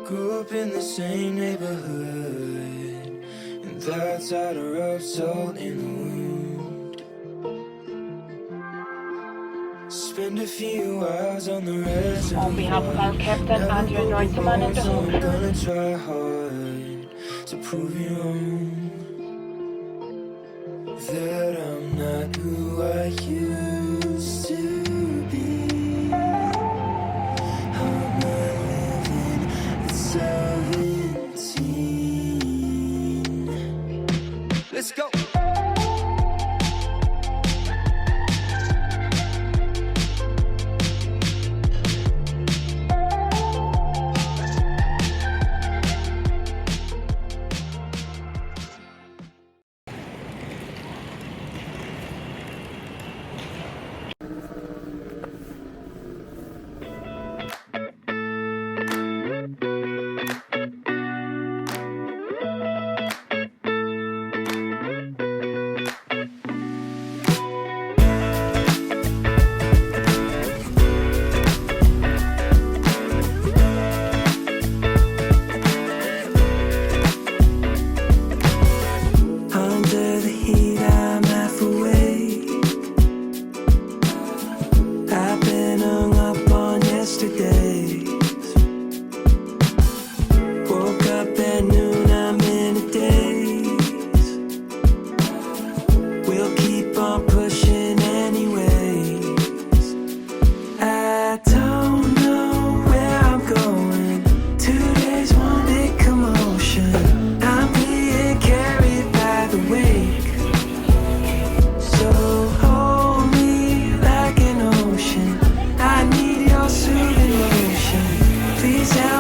Grew up in the same neighborhood, and that's how to rub salt in the wound. Spend a few hours on the reservoir. On behalf of our captain and your Neutemann and the whole I'm gonna crew, try hard to prove you wrong, that I'm not who I used to be. I'm not living at 17. Let's go. Under the heat, I'm half awake. I've been hung up on yesterdays. Woke up at noon, I'm in a daze. We'll keep on pushing anyways. I don't know where I'm going. 2 days, one big commotion. I'm being carried by the wake. So hold me like an ocean. I need your soothing motion. Please help